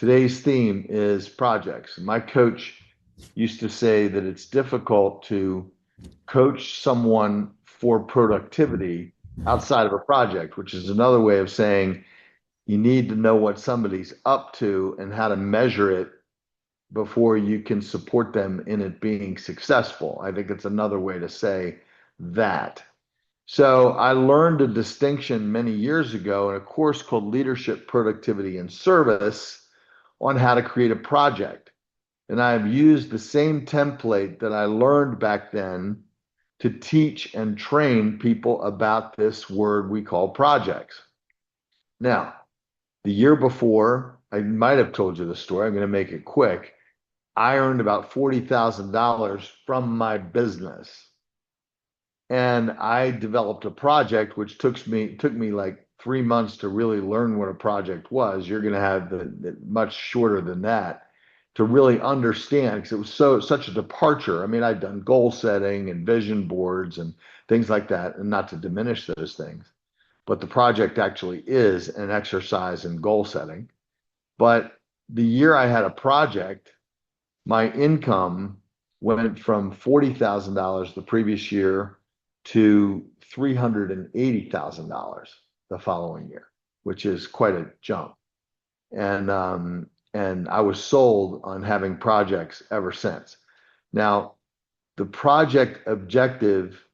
Today's theme is projects. My coach used to say that it's difficult to coach someone for productivity outside of a project, which is another way of saying you need to know what somebody's up to and how to measure it before you can support them in it being successful. I think it's another way to say that. So I learned a distinction many years ago in a course called Leadership, Productivity, and Service on how to create a project. And I've used the same template that I learned back then to teach and train people about this word we call projects. Now, the year before, I might have told you the story. I'm going to make it quick. I earned about $40,000 from my business. And I developed a project which took me like 3 months to really learn what a project was. You're going to have the much shorter than that to really understand, because it was such a departure. I mean, I'd done goal setting and vision boards and things like that, and not to diminish those things, but the project actually is an exercise in goal setting. But the year I had a project, my income went from $40,000 the previous year to $380,000 the following year, which is quite a jump. And I was sold on having projects ever since. Now, the project objective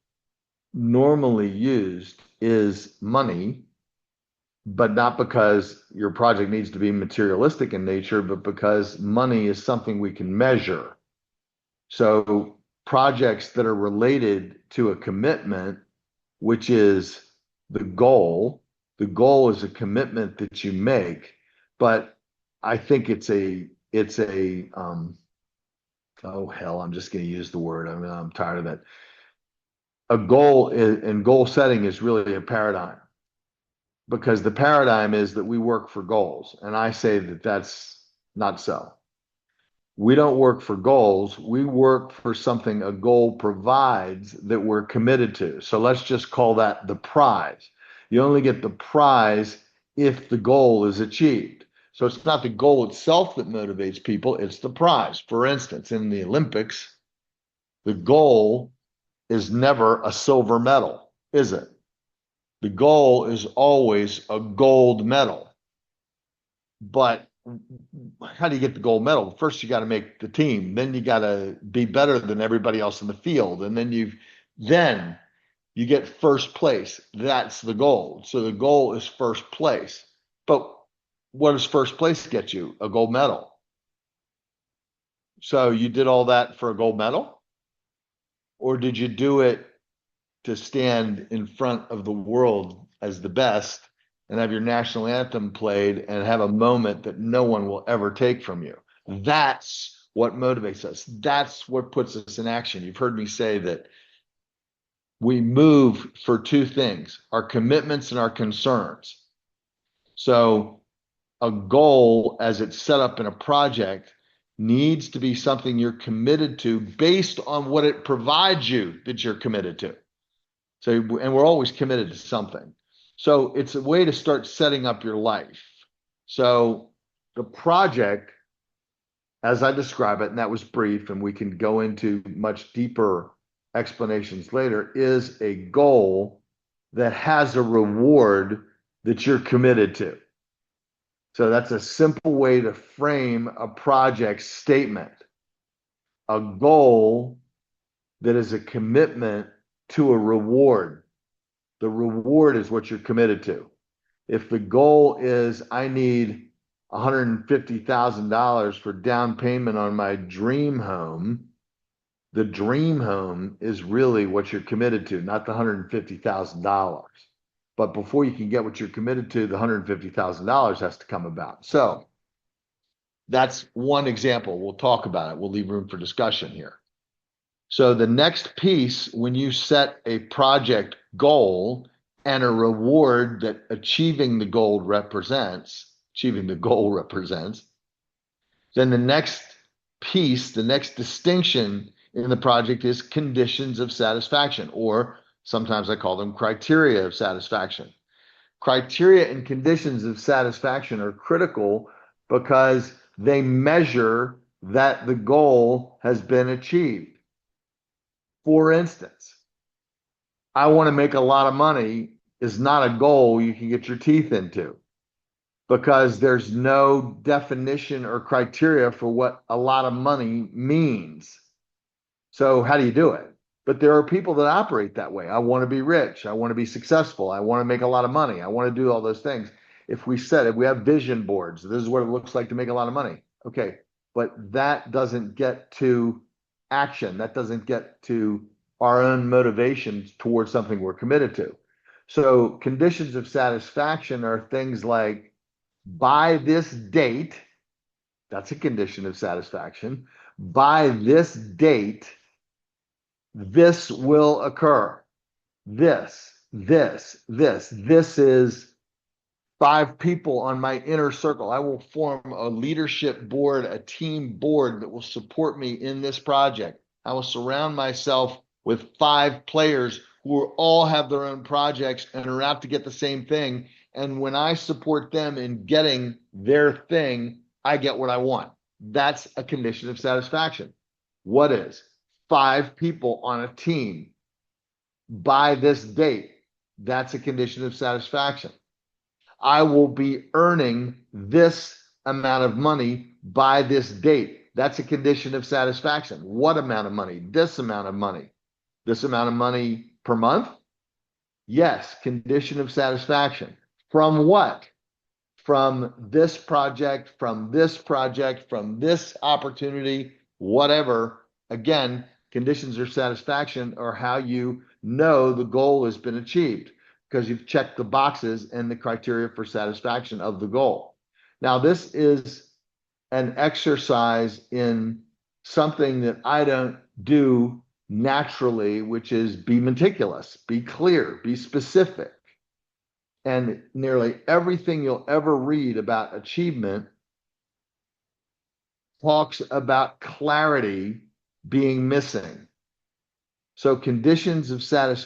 normally used is money, but not because your project needs to be materialistic in nature, but because money is something we can measure. So projects that are related to a commitment, which is the goal is a commitment that you make, but I think oh hell, I'm just going to use the word. I'm tired of it. A goal and goal setting is really a paradigm, because the paradigm is that we work for goals. And I say that that's not so. We don't work for goals. We work for something a goal provides that we're committed to. So let's just call that the prize. You only get the prize if the goal is achieved. So it's not the goal itself that motivates people, it's the prize. For instance, in the Olympics, the goal is never a silver medal, is it? The goal is always a gold medal. But how do you get the gold medal? First, you got to make the team. Then you got to be better than everybody else in the field. And then you get first place. That's the goal. So the goal is first place. But what does first place get you? A gold medal. So you did all that for a gold medal? Or did you do it to stand in front of the world as the best and have your national anthem played and have a moment that no one will ever take from you? That's what motivates us. That's what puts us in action. You've heard me say that we move for two things: our commitments and our concerns. So a goal, as it's set up in a project, needs to be something you're committed to based on what it provides you that you're committed to. So, and we're always committed to something. So it's a way to start setting up your life. So the project, as I describe it, and that was brief, and we can go into much deeper explanations later, is a goal that has a reward that you're committed to. So that's a simple way to frame a project statement. A goal that is a commitment to a reward. The reward is what you're committed to. If the goal is I need $150,000 for down payment on my dream home, the dream home is really what you're committed to, not the $150,000. But before you can get what you're committed to, the $150,000 has to come about. So that's one example. We'll talk about it. We'll leave room for discussion here. So the next piece, when you set a project goal and a reward that achieving the goal represents, then the next piece, the next distinction in the project is conditions of satisfaction, or sometimes I call them criteria of satisfaction. Criteria and conditions of satisfaction are critical because they measure that the goal has been achieved. For instance, I want to make a lot of money is not a goal you can get your teeth into because there's no definition or criteria for what a lot of money means. So how do you do it? But there are people that operate that way. I want to be rich. I want to be successful. I want to make a lot of money. I want to do all those things. If we have vision boards, this is what it looks like to make a lot of money. Okay. But that doesn't get to action. That doesn't get to our own motivations towards something we're committed to. So conditions of satisfaction are things like by this date, that's a condition of satisfaction. By this date, this will occur. This is 5 people on my inner circle. I will form a leadership board, a team board that will support me in this project. I will surround myself with 5 players who all have their own projects and are out to get the same thing. And when I support them in getting their thing, I get what I want. That's a condition of satisfaction. What is 5 people on a team by this date? That's a condition of satisfaction. I will be earning this amount of money by this date. That's a condition of satisfaction. What amount of money? This amount of money. This amount of money per month? Yes, condition of satisfaction. From what? From this project, from this project, from this opportunity, whatever. Again, conditions of satisfaction are how you know the goal has been achieved because you've checked the boxes and the criteria for satisfaction of the goal. Now, this is an exercise in something that I don't do naturally, which is be meticulous, be clear, be specific. And nearly everything you'll ever read about achievement talks about clarity being missing. So conditions of satisfaction